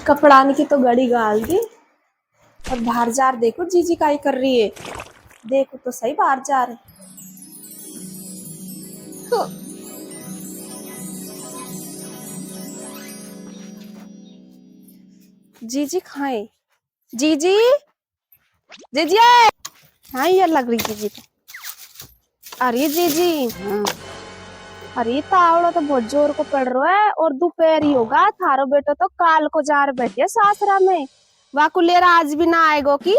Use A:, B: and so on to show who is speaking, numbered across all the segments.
A: कपड़ान की तो गड़ी गाल दी। और बाहर जार देखो जीजी काई कर रही है। देखो तो सही बाहर जा रहे। तो जीजी खाए। जीजी जीजी हाँ यार लग रही जीजी तो। अरे जीजी
B: हाँ।
A: अरे तावड़ा तो बहुत जोर को पड़ रहा है और दोपहर ही होगा। थारो बेटो तो काल को जार बैठे सासरा में। वाकु लेरा आज भी ना आएगो की।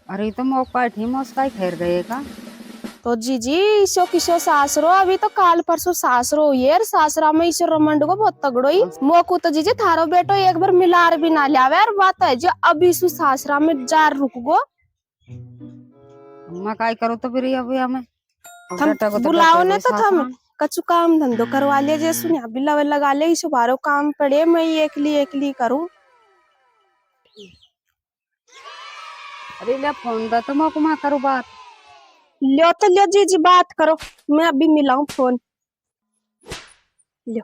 B: अरे तो मौका थी मौसका खेर गए का।
A: तो जीजी ईसो किसो सासरो अभी तो काल परसों सासरो यार सासरा में ईसो रमंड को बहुत तगड़ो ही मोकू तो जीजी थारो बेटो एक बार मिलार भी ना लियावे और बात है जो अभी सु सासरा में जार रुक गो।
B: मैं काय करूँ तो फिर अभी हमें
A: थम
B: बेटा को तो
A: बुलाओ
B: बैठे
A: ने
B: गए
A: तो थम
B: सासरा।
A: कछु काम धंधो करवा ले जैसु यहाँ बिल्ला विल्ला लगा ले ईसो बारो काम पड़े मैं एकली करूँ।
B: अरे ले फोन दा तो मौका मैं करूँ बात।
A: लियो तो लियो जीजी बात करो। मैं अभी मिलाऊं फोन। लियो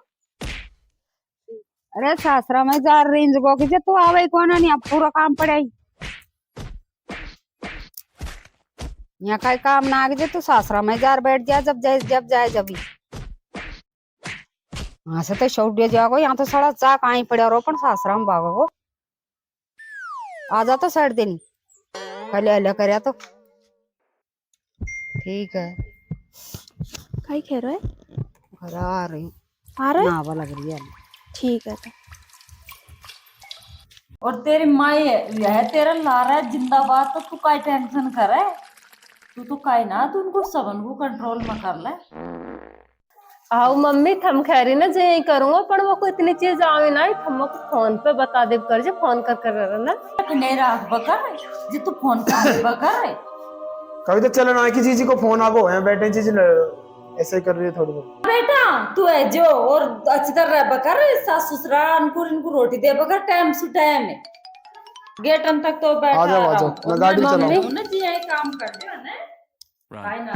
B: अरे सासरा में जा रेंज गो के जे तू आवे कौन नहीं अब पूरा काम पड़े यहाँ का काम ना आगे जे तू सासरा में जार बैठ जा जब जाए जब वहां से तो शौट जाओ यहाँ तो सारा चा कहीं पड़ा रो पण सासरा में भागो आ जा तो साइड देनी पहले हल्ला कर तो ठीक है।
A: काई कह रहे
B: घर आ रही
A: आ रहे
B: ना लग रही है।
A: ठीक है तो।
C: और तेरी माई यह तेरा लारा है जिंदाबाद तो तू काई टेंशन करे। तू काई ना तू उनको सबन को कंट्रोल में कर ले।
D: आओ मम्मी थम कह रही ना जे यही करूंगा पर वो को इतनी चीज आवे ना थम को फोन पे बता दे कर जे फोन कर ना
C: नहीं राख बकर जे तू फोन कर बकर
E: कभी तो चलो ना कि जीजी को फोन आगो है बैठे जीजी ऐसे ही कर रही है थोड़ी बहुत।
C: बेटा तू है जो और अच्छी तरह बकर सास ससुरा इनको रोटी दे बकर टाइम से टाइम है गेटन तक तो बैठा
E: आ जाओ मैं गाड़ी चलाऊं
C: ना जी यही काम कर दे ना काई ना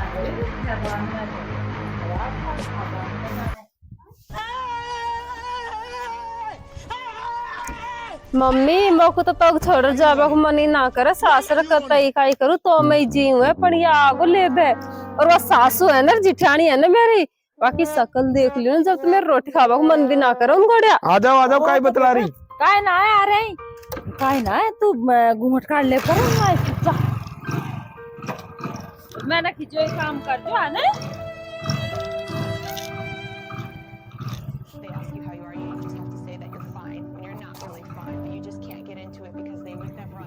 D: मम्मी मोको तो पग छोड़ जाबा को मन ही ना करे सासर कतई काई करू तो मैं जीव है पर ये आगो ले बे और वो सासू है ना जिठानी है ना मेरी बाकी शकल देख लियो जब तुम्हें रोटी खावा को मन भी ना करे उनको
E: आ जाओ काय बतला रही
C: काय ना है आ रही काय ना है तू घूंघट काट ले पर मैंने खिंचो काम कर जो है ना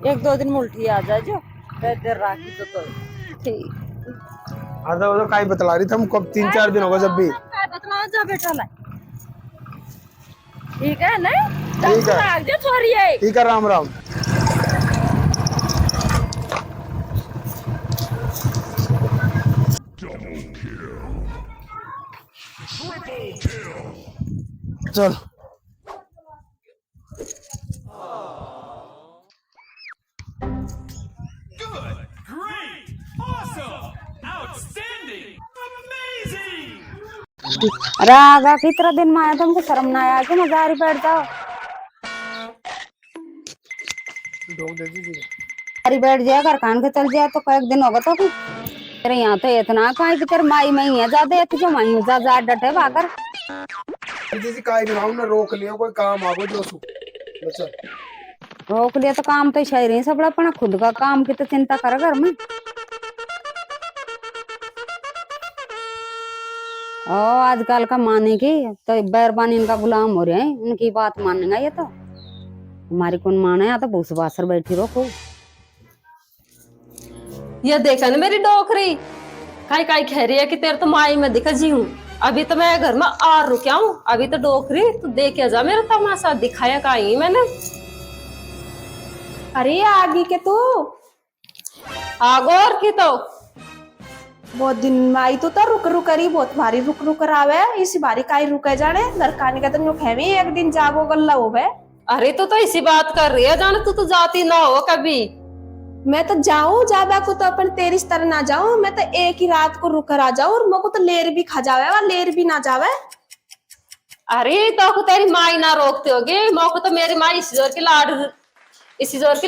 C: एक दो दिन मुल्ठी आ जा जो देर राखी तो ठीक
E: आ जाओ काय बतला रही तुम कब 3-4 दिन होगा जब भी
C: काय बतला जा बेटा ला ठीक है ना
E: ठीक है
C: राख जो छोरी है
E: ठीक है राम राम। चल
B: अरे आगा कितना दिन में आया तुमको शर्म ना आया कि मजारी बैठ जाओ अरे बैठ जाए घर कान के चल जाए तो कई दिन होगा तो फिर तेरे यहाँ तो इतना कहा कि तेरे माई में ही है ज्यादा जो माई जा डटे भाकर
E: जीजी काय बनाऊं ना रोक लिया कोई काम आगो जो सु चल
B: रोक लिया तो काम तो शहर ही सब अपना खुद का काम की तो चिंता कर घर में ओ आजकल का माने की तो बैरबानी इनका गुलाम हो रहे हैं उनकी बात मानेगा ये तो हमारी कौन माने या तो भूस बासर बैठी रोको
D: ये देखा ना मेरी डोकरी काई काई कह रही है कि तेरे तो माई में दिखा जी हूँ अभी तो मैं घर में आ रुकिया हूँ अभी तो डोकरी तो देखे जा मेरा तमाशा दिखाया काई मैंने।
A: अरे आगे के तू
D: आगोर की तो
A: बहुत दिन में आई तो रुक रही बहुत भारी रुक कर आवे इसी बारी काई रुके जाने घर खाने का तो न्यू खेवी एक दिन जागो गल्ला हो गए।
D: अरे तो इसी बात कर रही है जाने तू तो जाती ना हो कभी।
A: मैं तो जाऊं जाबा को तो अपन तेरी तरह ना जाऊं मैं तो एक ही रात को रुक कर आ जाऊं और मोको तो लेर भी खा जावे लेर भी ना जावे
D: अरे तो तेरी माई ना रोकते होगे, मोको तो मेरी माई इसी जोर की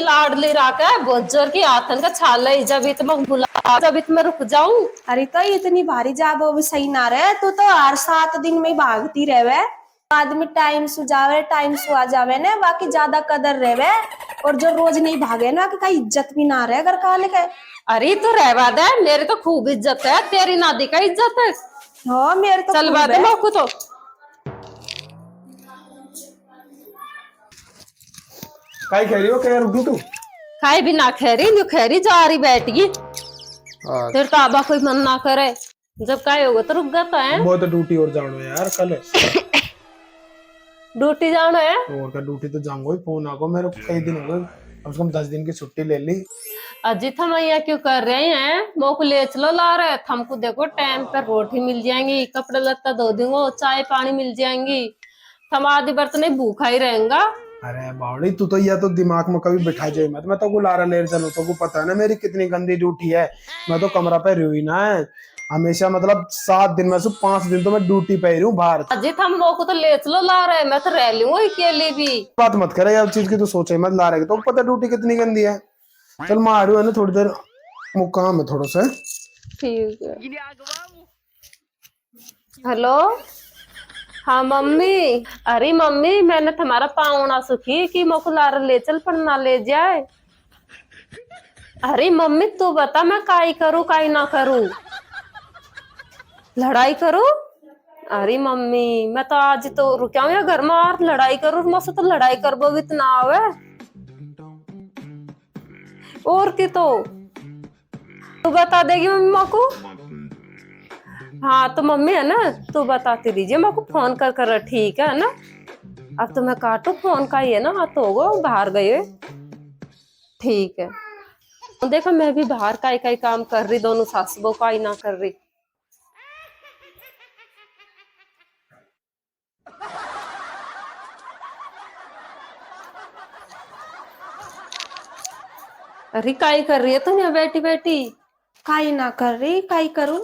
D: लाड ले रहा है, बहुत जोर की आथन का छाल है, जब इतना बुला जब इतना रुक जाऊं।
A: अरे तो इतनी भारी जाब वो भी सही ना रहे, तू तो हर 7 दिन में ही भागती रहे। आदमी टाइम से जावे टाइम से आ जावे ने, बाकी ज्यादा कदर रहे। और जो रोज नहीं भागे ना, कि इज्जत भी ना रहे घर का लेके।
D: अरे तो रहवा दे, मेरी तो खूब इज्जत है, तेरी नादी का इज्जत है।
A: हाँ मेरे तो
D: चल
A: खूब
D: बात
A: है।
D: मोको तो
E: काई कह रही हो, क्या रुकी तू?
D: खाई भी ना खैरी न्यू खैरी जा रही बैठगी, फिर तो आबा कोई मन ना करे, जब काय होगा तो रुक जाता है।
E: वो तो ड्यूटी और जानो यार कल।
D: ड्यूटी जाना है
E: और का ड्यूटी तो जाऊंगा ही, फोन आगो मेरे को, कई दिन हो गए, कम से कम 10 दिन की छुट्टी ले ली।
D: अजी हम यहाँ क्यों कर रहे हैं, मोको ले चलो ला रहे हमको, देखो टाइम पर रोटी मिल जाएंगी, कपड़े लत्ता धो दूंगा, चाय पानी मिल जाएंगी, हम आधी बर्तन भूखा ही रहेगा।
E: अरे बावड़ी तू तो, या तो दिमाग में कभी बिठा जाए मत, मैं तो को लारा ले चलूं, तो को पता है ना मेरी कितनी गंदी ड्यूटी है। मैं तो कमरा पे रही ना है हमेशा, मतलब 7 दिन में से 5 दिन तो मैं ड्यूटी पे ही हूँ बाहर।
D: अजी हम मोको तो ले चलो ला रहे, मैं तो रह लूंगा अकेले भी।
E: बात मत करे यार, चीज की तो सोचे मत, ला रहे तो पता ड्यूटी कितनी गंदी है। चल मैं आ रही हूँ ना थोड़ी देर, मुकाम है थोड़ा सा।
D: ठीक है। हेलो, हाँ मम्मी। अरे मम्मी मैंने तुम्हारा पाँव ना सुखी कि मोको लारा ले चल पर ना ले जाए। अरे मम्मी तू बता मैं काई करूँ काई ना करूँ, लड़ाई करूँ? अरे मम्मी मैं तो आज तो रुका हूँ या घर में और लड़ाई करूँ, मुझसे तो लड़ाई कर वो भी इतना आवे और की तो तू बता देगी मम्मी माँ को। हाँ तो मम्मी है ना, तू बताती दीजिए मेरे को फोन कर कर, ठीक है ना? अब तो मैं काटू फोन का ही है ना, हाँ तो होगा बाहर गए। ठीक है, देखो मैं भी बाहर का ही काम कर रही, दोनों सास बहू का ही ना कर रही। अरे काई कर रही है तू यहाँ बैठी बैठी?
A: काई ना कर रही, काई करूं?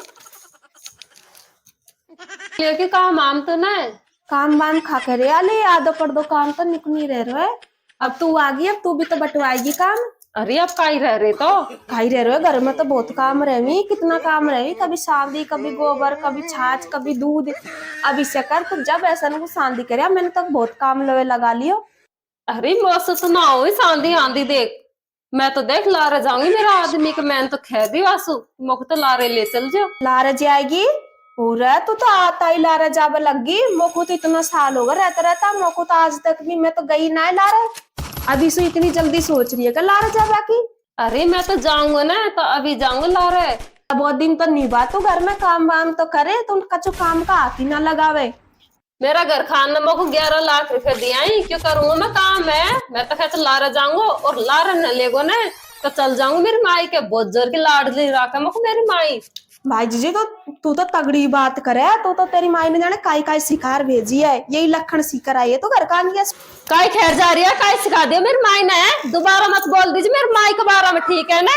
D: लेके काम आम तो ना है।
A: काम वाम खा करे आले, आधो पर दो काम तो निकनी रह रहे। अब तू आ गई, अब तू भी तो बंटवाएगी काम।
D: अरे अब काई रह रहे तो
A: खाई रह रहे हो, घर में तो बहुत काम रही, कितना काम रही, कभी शादी कभी गोबर कभी छाछ कभी दूध। अब इसे कर तू, जब ऐसा ना शादी करे, मैंने तो बहुत काम लवे लगा लियो।
D: अरे मौसम तो ना हो सांधी आंधी, देख मैं तो देख लारे जाऊंगी, मेरा आदमी के मैंने तो कह दी वासु मोको तो लारे ले चल जाओ।
A: लारे जाएगी पूरा, तू तो आता ही लारे जाब लगी। मोको तो इतना साल होगा रहता रहता, मोको तो आज तक भी मैं तो गई ना है लारे। अभी से इतनी जल्दी सोच रही है कि लारे जाबा की?
D: अरे मैं तो जाऊंगा ना, तो अभी जाऊंगा लारे।
A: बहुत दिन तो निभा, तू घर में काम वाम तो करे, तो कचो काम का हाथ ही ना लगावे।
D: मेरा घर खाना मोको 11 लाख रुपए दिया ही, क्यों करूंगा मैं काम है? मैं तो कहते लारे जाऊंगा, और लारे न लेगो ना तो चल जाऊंगा मेरी माई के, बहुत जोर की लाडली रखा मोको मेरी माई।
A: भाई जी तो तू तो तगड़ी बात करे, तो तेरी माई ने जाने काई काई सिखार भेजी है, यही लखन सीकर आई है तो घर का नहीं।
D: काई खैर जा रही है, काई सिखा दिया मेरी माई ने? दोबारा मत बोल दीजिए मेरी माई के बारे में, ठीक है ना?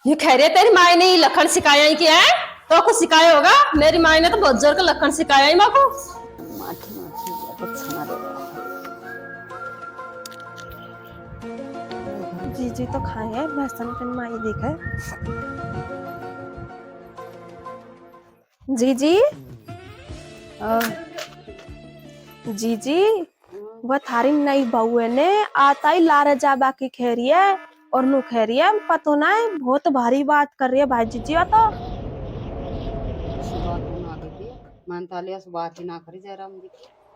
D: ये कह रही है तेरी माई ने लखन सिखाया ही क्या है, तो कुछ सिखाया होगा। मेरी माई ने तो बहुत जोर का लखन सिखाया ही माँ को।
A: जी जी तो खाए है, भैसन के माई देखे। जी जी जी जी, वह थारी नई बहू है ने, आता ही लारे जाबा की खेरी है और नु खेरी है, पतो ना है बहुत भारी बात कर रही है भाई जी जी। तो
B: बात ही ना करी जरा मुझे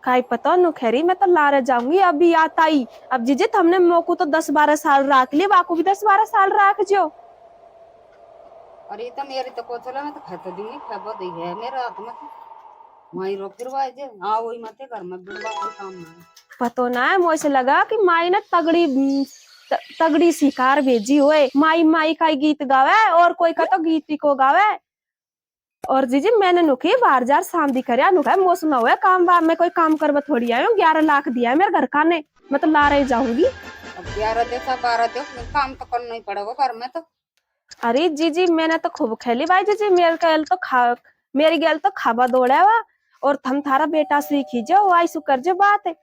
A: काई पता नु खेरी, मैं तो लारे जाऊंगी अभी आता ही। अब जीजी हमने मोकू तो 10-12 साल रख लिए, बाकू भी 10-12 साल रख जो।
B: अरे तो मेरी तो कोचला में तो खत दी खबर दी है मेरे हाथ में, वही रो फिर वाई जे हाँ वही मते घर में बिलवा कोई काम ना
A: पतो ना है, मुझे लगा कि माई ने तगड़ी शिकार भेजी हुए। माई माई का गीत गावे और कोई का तो गीत को गावे। और जीजी मैंने नुकी बाहर जार शादी करे नुका मौसम हुआ काम वाम में कोई काम करवा थोड़ी आयो। 11 लाख दिया है मेरे घर का ने, मैं तो ला रही जाऊंगी।
B: अब 11 दे 12 दे काम तो करना ही पड़ेगा घर में तो।
A: अरे जीजी मैंने तो खूब खेली भाई जीजी, मेरी गैल तो खाबा दौड़ा हुआ। और थम थारा बेटा सीखी जो आई सु कर जो बात है।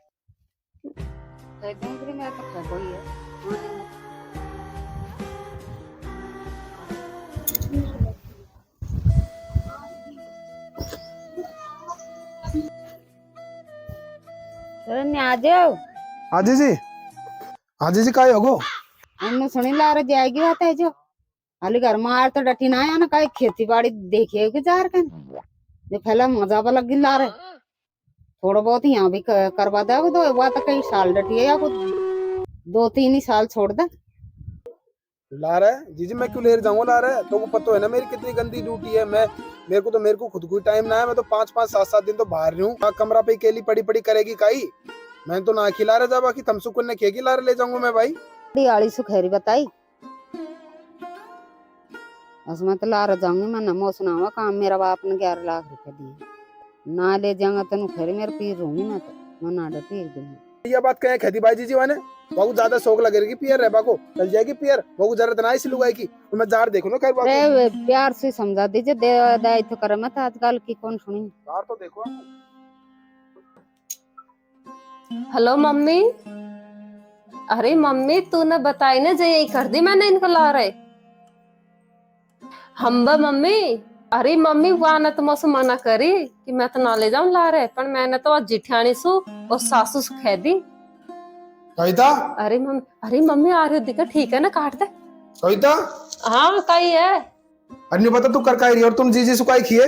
B: कह दूंगी मैं तो खा कोई है। अरे न्या जाओ
E: हाजी जी, हाजी जी काय होगो?
B: हमने सुनी ला रहे जाएगी बात है जो अली घर मार तो डटी ना है ना कहीं खेती बाड़ी देखिए कि जार कर जो पहला मजा पर लगी ला रहे थोड़ा बहुत यहाँ भी करवा दे तो बात कई साल डटी है या कुछ 2-3 ही साल छोड़ दे।
E: ला रहा है जीजी, मैं क्यों लेर जाऊंगा? ला रहा है तो को पता है ना मेरी कितनी गंदी ड्यूटी है। मेरे को खुद को ही टाइम ना है। मैं तो 5-5 7-7 दिन तो बाहर रही हूँ। कमरा पे अकेली पड़ी पड़ी करेगी काई? मैं तो ना खिला रहा जा, बाकी थमसुकुन ने के ला ले जाऊंगा मैं भाई।
B: दिहाड़ी सुखैरी बताई उसमें तो ला जाऊंगी मैं नमो सुनावा काम मेरा बाप ने 11 लाख रुपए दिए ना ले जाऊंगा तेन खैर मेरे पीर रहूंगी मैं तो मैं ना डटी एक दिन।
E: ये बात कहे खेती भाई जी वाने बहुत ज्यादा शौक लगेगी पियर रहबा को, चल जाएगी पियर बहुत जरूरत ना इस लुगाई की। तो मैं जार देखो ना खैर बात
B: अरे प्यार से समझा दीजिए दे दाई तो करे मत आजकल की कौन सुनी।
E: जार तो देखो।
D: Hello mummy. अरे मम्मी तूने बताई ना जो यही कर दी मैंने इनको ला रहे हम मम्मी। अरे मम्मी वहां ने तो मुझसे मना करी कि मैं तो ना ले जाऊं ला रहे, पर मैंने तो जिठानी सु और सासू सु कह दी।
E: कविता,
D: अरे मम्मी आ रही हो दिखा, ठीक है ना काट दे।
E: कविता
D: हाँ कही है।
E: अरे नहीं पता तू कर काई रही और तुम जीजी सुकाई खिए?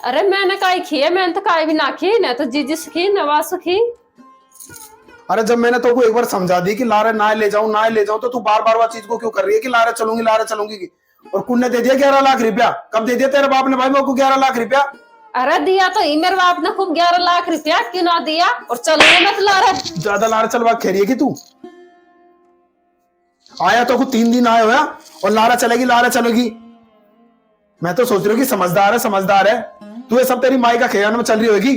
D: अरे मैंने काई खी है, मैंने तो काई भी ना खी ना तो जीजी सुखी नवाज सुखी।
E: अरे जब मैंने तो को एक बार समझा दी कि लारे ना ले जाऊं तो तू बार बार वो चीज को क्यों कर रही है कि लारे चलूंगी की? और कुन ने दे दिया 11 लाख रुपया। कब दे दिया तेरे बाप ने भाई मेरे को 11 लाख रुपया?
D: अरे दिया तो ही मेरे बाप ने खूब 11 लाख रुपया, क्यों ना दिया? और चलो मत ला रहे
E: ज्यादा लारे चलवा खेरी है कि तू आया तो 3 दिन आया हुआ और लारा चलेगी। मैं तो सोच रही हूँ कि समझदार है तू। ये सब तेरी माई का ख्याल में चल रही होगी।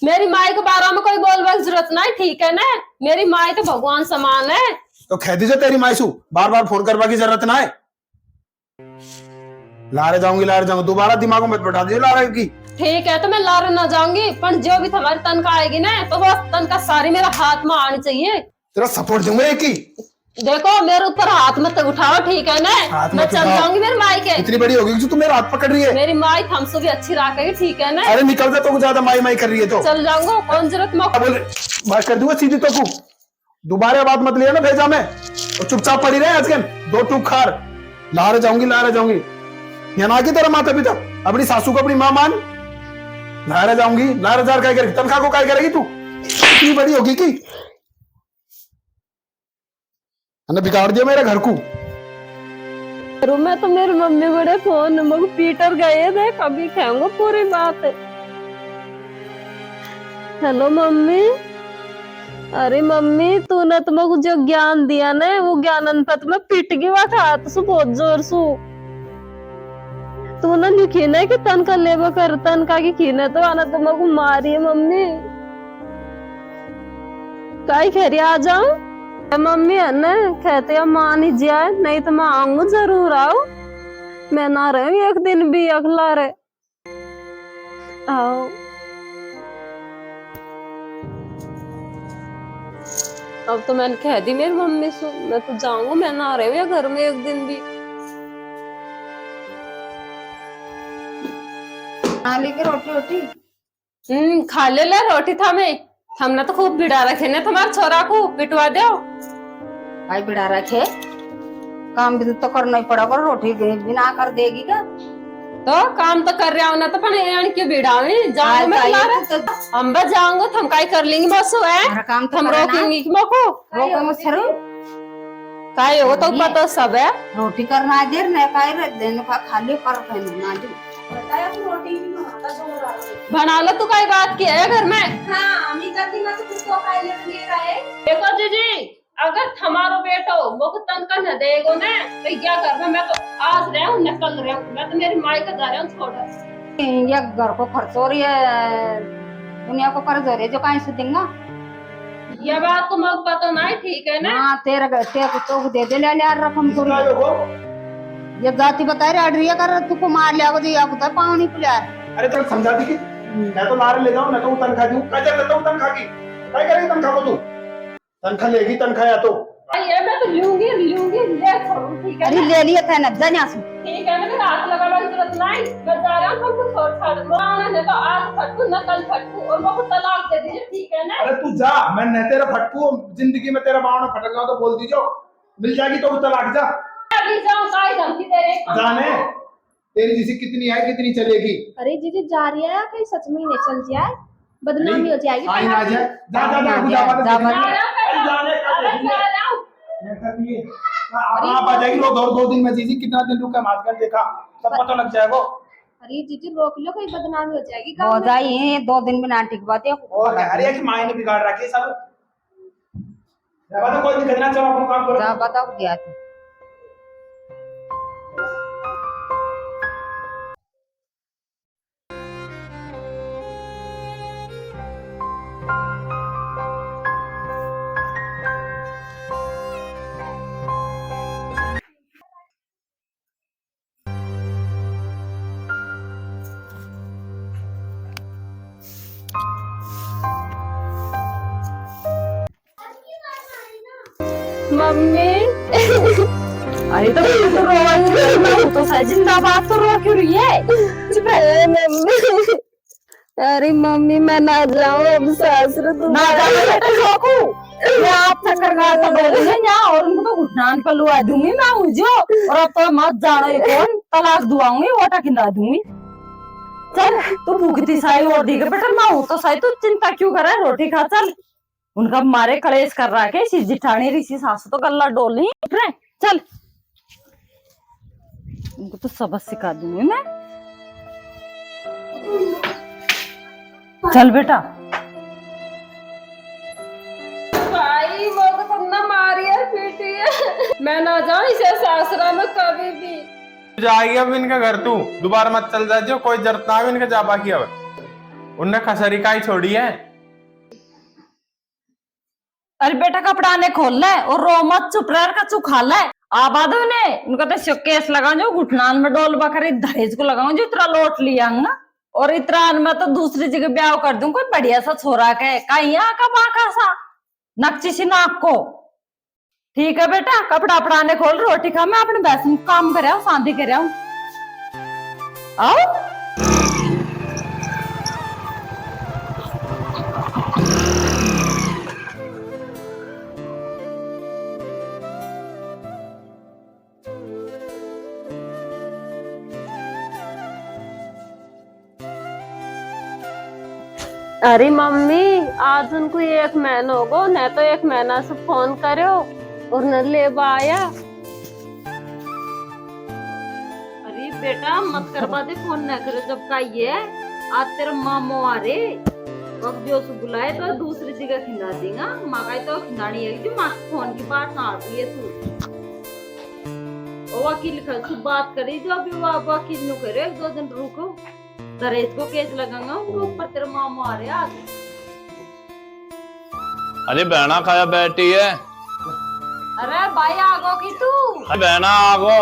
D: मेरी माई के बारे में कोई बोलने की जरूरत नहीं, ठीक है ना? मेरी माई तो भगवान समान है।
E: तो कह दीजिए तेरी माई सु बार बार फोन करवा की जरूरत ना है। लारे जाऊंगी दोबारा दिमाग में मत बैठा दीजिए लारे की।
D: ठीक है तो मैं लारे ना जाऊंगी, पर जो भी तुम्हारी तनख्वाह आएगी ना तो वो तनख्वाह सारी मेरे हाथ में आनी चाहिए।
E: तेरा सपोर्ट दूंगा एक ही।
D: देखो मेरे ऊपर हाथ मत उठाओ, ठीक है ना? मैं चल जाऊंगी मेरी माई के।
E: इतनी बड़ी होगी जो तू मेरा हाथ पकड़ रही है।
D: मेरी माई हमसे भी अच्छी रखेगी, ठीक है ना?
E: अरे निकल जा, तो ज्यादा माई कर रही है तो
D: चल जाऊंगा, कौन जरूरत में
E: बात कर दूंगा सीधी तो को। दोबारा बात मत लिया ना भेजा में और चुपचाप पड़ी रहे आज के 2 टूक खार। लारे जाऊंगी यहाँ ना की तेरा माता पिता अपनी सासू को अपनी माँ मान। लारे जाऊंगी लारेदार क्या करेगी? तनख्वाह को क्या करेगी तू? इतनी बड़ी होगी कि बिगाड़ दिया मेरे घर को।
D: मैं तो मेरी मम्मी बड़े फोन मग पीटर गए थे, कभी खाऊंगा पूरी बात। Hello mummy. अरे मम्मी तूने तो मुझे जो ज्ञान दिया ना वो ज्ञान पर मैं पिट गई वा खात सु बहुत जोर सु। तूने लिखी ना कि तनका लेबो कर तनका की खीने तो आना तो मुझे मारी है मम्मी। काई खैरी आ जाऊं? मम्मी है ना कहते मान ही जाए, नहीं तो मैं आऊंगा जरूर। आओ मैं ना रही एक दिन भी अगला रहे। आओ अब तो मैंने कह दी मेरी मम्मी से मैं तो जाऊंगा, मैं ना रही हूँ घर में एक दिन भी।
B: रोटी
D: खा ले रोटी था मैं। हमने तो खूब बिड़ा रखे ने तुम्हारे छोरा को बिटवा दो।
B: भाई बिड़ा रखे काम भी तो करना ही पड़ा कर रोटी बिना कर देगी क्या?
D: तो काम तो कर रहा हूँ ना तो पण क्यों बिड़ावे जाऊंगा मैं तो हम बस जाऊंगा तो हम काई कर लेंगे बस है
B: काम तो
D: हम रोकेंगे कि मको
B: रोको मत सर
D: काई हो तो पता सब है।
B: रोटी करना देर न काई रे दिन का खाली कर ना जो
C: बताया तू रोटी भी
D: बना लो। तू काई बात की है घर में?
C: हाँ अम्मी करती मैं तो किसको काई ले रहा है।
D: देखो जीजी अगर हमारो बेटो मुख तनका न देगो ना तो क्या कर मैं तो आज रहा हूँ निकल रहा हूँ। मैं तो मेरी माई का जा रहा हूँ छोड़।
B: ये घर को खर्च हो रही है दुनिया को कर्ज हो रही है जो कहीं से देंगे?
D: ये बात को मुझे पता नहीं, ठीक है ना?
B: हाँ तेरे तो दे दे ले यार रकम को ये जाति बता रहे अडरिया कर तू को मार लिया को या को पानी पिला।
E: अरे तो समझा दी कि मैं तो लारे ले जाऊं, मैं तो तनख्वाह दूं, क्या कर लेता हूं तनख्वाह की, क्या करेगी तनख्वाह को तू? तनख्वाह लेगी तनख्वाह या तो
D: ये मैं तो लूंगी लूंगी ले छोड़ू, ठीक है
B: अरे
D: ना?
B: ले लिया था ना, जा यहाँ से।
D: ठीक है ना, मेरा हाथ लगाने की जरूरत नहीं, मैं जा रहा हूँ तुमको छोड़ छाड़ माना ने तो आज फटकू न कल फटकू और मैं को तलाक दे दीजिए, ठीक है ना?
E: अरे तू जा, मैं न तेरा फटकू जिंदगी में तेरा बावड़ा फटक जाऊं तो बोल दीजो, मिल जाएगी तो तलाक जा।
D: अभी जाऊँ काय धमकी दे रहे हैं?
E: जाने तेरी जिसी कितनी है कितनी चलेगी।
A: अरे जीजी जा रही है कहीं सच में ही नहीं चल जाए, बदनामी हो जाएगी।
E: आई ना जाए, जा जा जा जा
B: जा,
D: जा रहा हूँ,
E: जाने
D: अरे जा रहा हूँ।
E: आप आ जाएगी, 2 दिन में जीजी कितना दिन रुका मात कर देखा, सब पता लग जाएगा।
A: अरे जीजी रोक लो, कहीं बदनामी हो जाएगी
B: हो
A: गाँव में।
B: जाए 2 दिन में नाटिक बात है।
E: और अरे की मायने बिगाड़ रखी है सब। कोई दिक्कत ना, चलो अपना काम करो।
B: जा बताओ क्या था।
D: मम्मी अरे तो रो तो सही जिंदाबाद तो रो क्यों रही है? चुप रह मम्मी। अरे मम्मी मैं ना जाऊं अब सासुर,
C: ना जाने बेटा रोकू, मैं आप चक्कर का बोलूंगी ना और उनको तो घुटनान पर लुआ दूंगी मैं उजो, और अब तो मत जानो ये कौन तलाक दुआऊंगी वोटा खिंदा दूंगी। चल तू भूखती साई और दीगर बेटा, मैं हूं तो सही, तू चिंता क्यों कर रहा है, रोटी खा चल। उनका मारे कलेश कर रहा है सी जिठानी ऋषि सासू तो गल्ला डोल नहीं उठ रहे, चल उनको तो सबक सिखा दूंगी मैं। चल बेटा।
D: भाई वो तो तुमने मारी है पीटी है, मैं ना जाऊं इसे सासरा में कभी भी।
F: जाएगी अब इनका घर, तू दोबारा मत चल जा, कोई जरूरत ना इनका जा बाकी। अब उनने खसरी का ही छोड़ी है।
C: अरे बेटा कपड़ा ने खोल ले और रो मत, चुप रह का चुप खा ले। आबाद ने उनका तो केस लगा जो घुटनान में डोल बकरी दहेज को लगाऊं जो इतना लौट लिया और इतना मैं तो दूसरी जगह ब्याह कर दूं, कोई बढ़िया सा छोरा के कहीं का बाका सा नक्ची सी नाक को। ठीक है बेटा कपड़ा अपड़ाने खोल, रोटी खा, मैं अपने बैस में काम कर शांति कर आओ।
D: अरे मम्मी आज उनको 1 महीना हो गो, न तो 1 महीना से फोन करो और न ले आया।
C: अरे बेटा मत करवा दे, फोन न करे जब का ये आज तेरा मामो आ रे, अब जो सु बुलाए तो दूसरी जगह खिला देगा, माँ का तो खिलानी है जो माँ फोन की बात ना आती है तू। और वकील से बात करी जो अभी वकील नु करे 1-2 दिन रुको, दरेज को केस लगाऊंगा ऊपर तेरा मामो आ रहे आज।
G: अरे बहना खाया बैठी है।
C: अरे भाई आगो की तू,
G: अरे बहना आगो।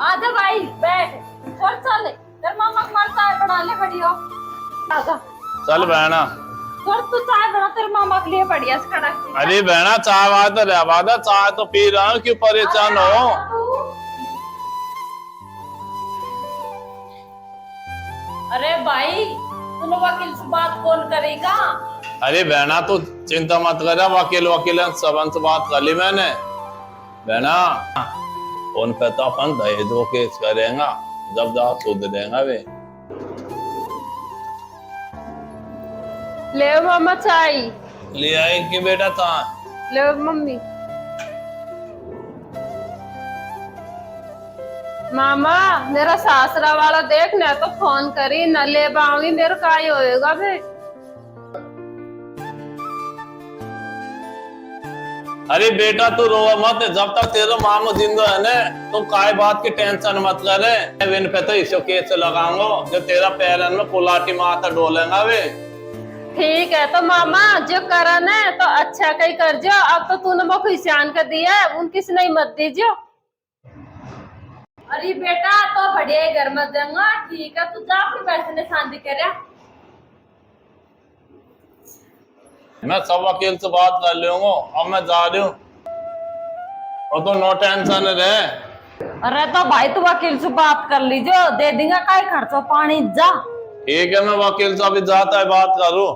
C: आजा भाई बैठ, चल चल तेरे मामा को मार चाय बना ले खड़ी हो, आजा
G: चल बहना।
C: चल तू चाय बना तेरे मामा के लिए बढ़िया से कड़क।
G: अरे बहना चाय वाद रहवादा, चाय तो पी रहा हूँ, क्यों परेशान हो?
C: अरे भाई तूने वकील से बात कौन करेगा?
G: अरे बहना तू चिंता मत कर, वकील वकील सबन से बात कर ली मैंने। बहना फोन पे तो अपन दहेज को केस करेगा, जब जब सुध देगा वे।
D: ले मामा चाय
G: ले आई कि बेटा चाय?
D: ले मम्मी। मामा मेरा सासरा वाला देख, न तो फोन करी न ले पाऊंगी, मेरे का ही होएगा बे।
G: अरे बेटा तू रो मत, जब तक तेरा मामू जिंदा है ना तुम काय बात की टेंशन मत करे। विन पे तो इसो केस लगाऊंगा जो तेरा पैरन में पुलाटी माथा डोलेगा वे।
D: ठीक है तो मामा जो करन है तो अच्छा कहीं कर जो, अब तो तूने मुझको ईशान कर दिया है, उन किसी नहीं मत दीजियो।
C: अरे बेटा तो बढ़िया घर में देंगा, ठीक है तू जा अपने पैसे ने शांति कर।
G: मैं सब वकील से बात कर लूंगा। अब मैं जा रही हूँ और तो नो टेंशन रहे।
C: अरे तो भाई तू वकील से बात कर लीजिए, दे देंगे काय खर्चो पानी जा।
G: ठीक है, मैं वकील से अभी जाता है बात करूँ।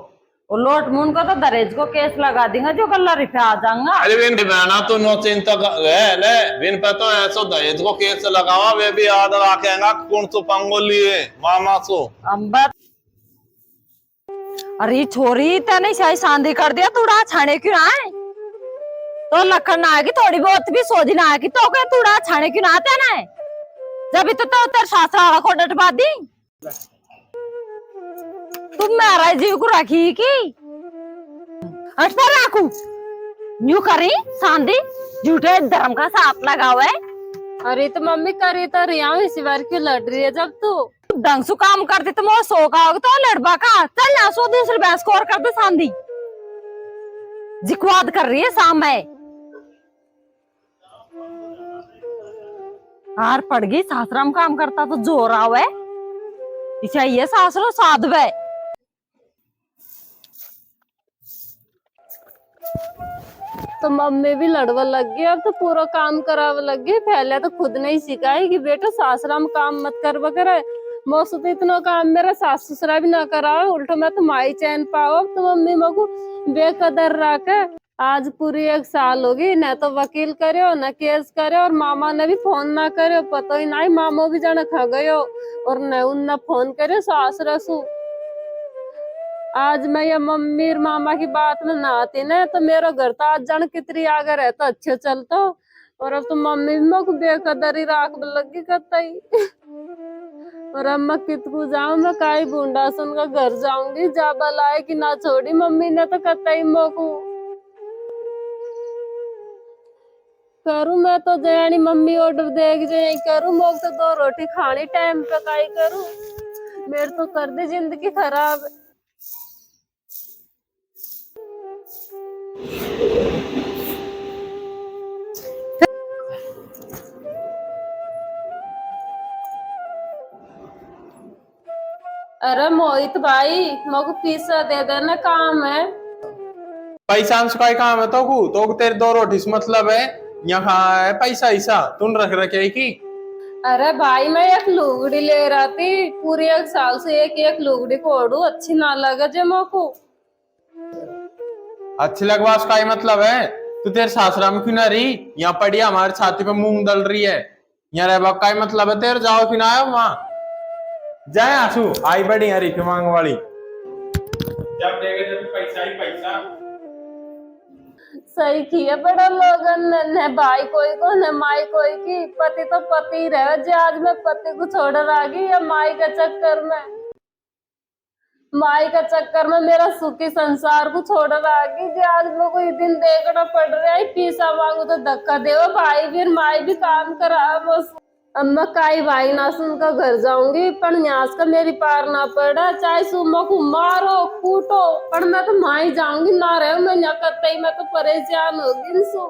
C: वो लोट मून को तो दहेज को केस लगा देंगे, जो गल्ला रिफे आ जाऊंगा।
G: अरे बिन बहना तू नो चिंता ले बिन पे तो ऐसो दहेज को केस लगावा, वे भी याद रखेगा कौन सो पंगो लिए मामा सो।
C: अंबत अरे छोरी तेने शाही शांति कर दिया, तूड़ा छाने क्यों ना है? तो लखन ना आएगी, थोड़ी बहुत भी सोधी ना आएगी तो क्या तूड़ा छाने क्यों ना आते ना है? जब तो तेरे शास्त्र वाला को डटवा दी तुम मेरा जीव को रखी की अटता राखू न्यू करी शांति झूठे धर्म का साथ लगा हुआ है।
D: अरे तो मम्मी करी तो रिया इसी बार क्यों लड़ रही है? जब तू
C: ढंग से काम करती तो वो सो का होगा तो लड़बा का चल ना सो दूसरी बहस को और कर दे शांति जिक्वाद कर रही है शाम में हार पड़ गई। सासराम काम करता तो जोर आओ है चाहिए सासरो साधु है।
D: तो मम्मी भी लड़वा लग गई, अब तो पूरा काम करावा लग गई। पहले तो खुद नहीं सिखाई कि बेटा सासरा में काम मत कर वगैरह। मौसू तो इतना काम मेरा सास ससुरा भी ना कराओ, उल्टो मैं तो माई चैन पाओ। तो मम्मी मको बेकदर रखे। आज पूरी 1 साल होगी, न तो वकील करे न केस करे, और मामा ने भी फोन ना करे, पता ही नहीं मामो भी जाने खा गयो और न उन फोन करे सास रसू। आज मैं ये मम्मी और मामा की बात में ना आती ना तो मेरा घर तो आज जान कितनी आगे रहता अच्छे चलता। और अब तो मम्मी भी मको बेकदरी राख लगी कतई। और अब मैं कितकू जाऊं, मैं काई बूंडा सुन का घर जाऊंगी, जा बलाए कि ना छोड़ी मम्मी ने तो कतई मको करूं। मैं तो जयानी मम्मी ऑर्डर देगी जो यही करूं, मोक तो 2 रोटी खानी टाइम पे काई करूं। मेरे तो कर दे जिंदगी खराब। अरे मोहित भाई मको पिज्जा दे देना, काम है।
F: पैसा का काम है तो तेरे 2 रोटी से मतलब है। यहाँ है पैसा ऐसा तुम रख रखे की।
D: अरे भाई मैं एक लुगड़ी ले रहा थी, पूरे 1 साल से एक लुगड़ी को ओढ़ू, अच्छी ना लगे जे मको।
F: अच्छी लगवा उसका ही मतलब है। तू तेरे सासरा में क्यों ना रही, यहाँ पड़ी हमारे छाती पे मूंग दल रही है। यहाँ रह का ही मतलब है तेरे, जाओ क्यों ना आयो वहां जाए। आंसू आई बड़ी हरी की मांग वाली, जब देखे जब पैसा ही पैसा।
D: सही किया बड़ा लोगन ने भाई कोई को न माई कोई की। पति तो पति रहे जे आज मैं पति को छोड़ आ गई या माई के चक्कर में। माई का चक्कर में मेरा सुखी संसार को छोड़ आ गई जे आज मेरे को दिन देखना पड़ रहा है। पीसा मांगू तो धक्का दे भाई फिर माई भी काम करा बस। अब मैं काई भाई ना सुन का घर जाऊंगी, पर न्यास का मेरी पार ना पड़ा, चाहे सुमा को मारो कूटो, पर मैं तो माई जाऊंगी ना रहे मैं यहाँ करता ही। मैं तो परेशान होगी सो।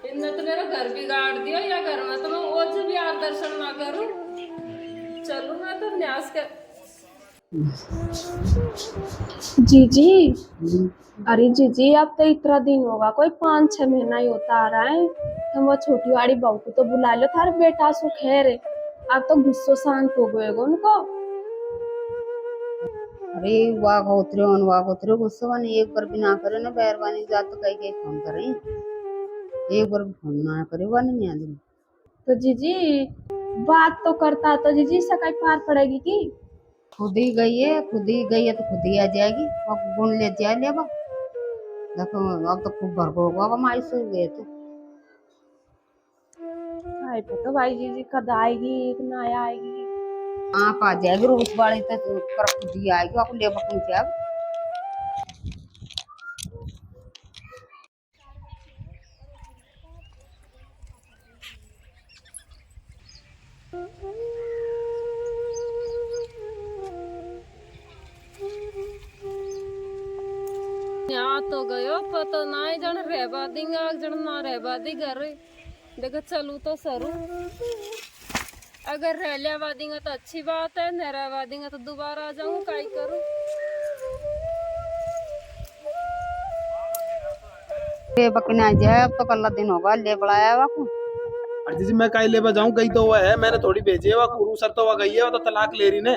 D: इनने तो मेरा घर बिगाड़ दिया, या घर में तो मैं वो भी यार दर्शन ना करूं। चलू मैं तो न्यास कर।
A: जीजी अरे जीजी अब तो इतना दिन होगा, कोई 5-6 महीना ही होता आ रहा है। तुम वो छोटी वाली बहू को तो बुला लो, थार बेटा सुख है रे। अब तो गुस्सो शांत हो गएगा उनको।
B: अरे वाह उतरे गुस्सा वानी एक बार भी ना करे ना बैरवानी जा तो कई फोन करे, एक बार भी फोन ना करे वानी नहीं आदमी।
A: तो जीजी बात तो करता तो जीजी सकाई पार पड़ेगी की?
B: खुद ही गई है तो खुद ही आ जाएगी। अब गुण ले जाए ले देखो अब तो खूब भर होगा हमारी से गए तो।
A: आई पता भाई जीजी कद आएगी कि ना आएगी।
B: आप आ जाएगी रूस वाली तो कर खुद ही आएगी, आप ले बकूं से अब।
D: यहाँ तो गयो पर पता ना है जन रहबा देंगे जन ना रहबा दे घर देखो चलू तो सरू अगर रह लिया देंगे तो अच्छी बात है, न रहवा देंगे तो दोबारा आ जाऊंगा, काई करूं।
B: ले बकना जाए अब तो कल दिन होगा ले बुलाया वाकू।
E: अरे जी मैं काई लेबा जाऊं, गई तो वो है, मैंने थोड़ी भेजी है वो गुरु सर तो वो गई है, वो तो तलाक ले रही ने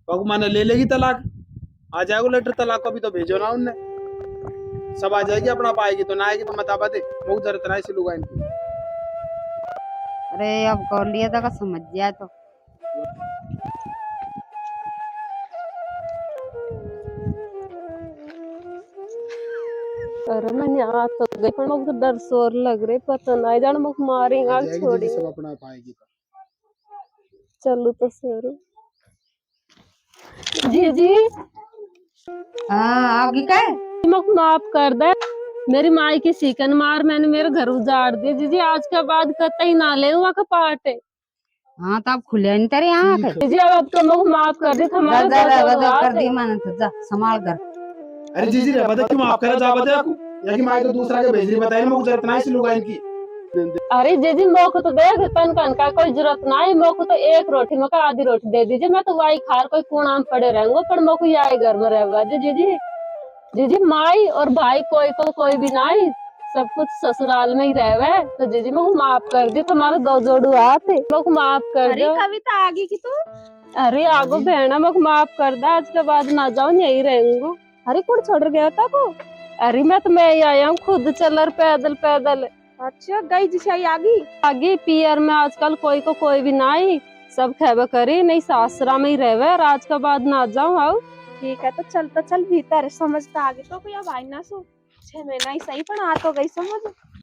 E: वो माने ले लेगी तलाक, आ जाएगा लेटर तलाक को भी तो भेजो ना उनने, सब आ जाएगी अपना पाएगी तो ना आएगी तो मत आबा दे मुझ जरूरत ना इसी लुगा इनकी।
B: अरे अब कर लिया था समझ जाए तो
D: अरे मैं यहाँ तो गई पर मुझे तो डर सोर लग रही, पता नहीं जान मुझे मारेंगे छोड़ी
E: सब अपना पाएगी तो
D: चलू तो सरू। जी जी
B: हाँ आगे क्या
D: मुझे माफ कर दे, मेरी माई की सीकन मार मैंने मेरे घर उजाड़ दिया। जी आज के बाद कतई ना ले वहाँ का पार्ट है।
B: हाँ तो अब खुले नहीं तेरे यहाँ के
D: जी अब तो मुझे माफ कर दी, हमारे
B: कर दी मैंने तो जा संभाल कर।
E: अरे जी रे बता क्यों माफ करा जा बता आपको या कि माई तो दूसरा के भेज रही बताई ना मुझे जरूरत ना इसी लुगा इनकी।
D: अरे जी मोको तो देख तन कन का कोई जरूरत ना है, मोको तो एक रोटी में का आधी रोटी दे दीजिए, मैं तो वाई खार कोई कोना में पड़े रहूंगा पर मोको यही घर में रहेगा। जी माई और भाई कोई भी ना है, सब कुछ ससुराल में ही रहे तो जी मोको माफ कर दी, तुम्हारे दो जोड़ू हाथ है, मोको माफ कर दो।
A: कविता आगे की तू
D: अरे आगो बहना मोको माफ कर दे, आज के बाद ना जाऊं यही रहूंगा।
A: अरे कौन छोड़ गया था को?
D: अरे मैं तो मैं ही आया हूँ खुद चलर पैदल।
A: अच्छा गई जिसे
D: आगे पियर में आजकल कोई भी ना आई, सब खेबे करी नहीं सासरा में ही रहे, आज के बाद ना जाऊं। आओ
A: ठीक है तो चल भीतर समझता आगे तो कोई अब आई ना सो 6 महीना ही सही पर आ तो गई समझ।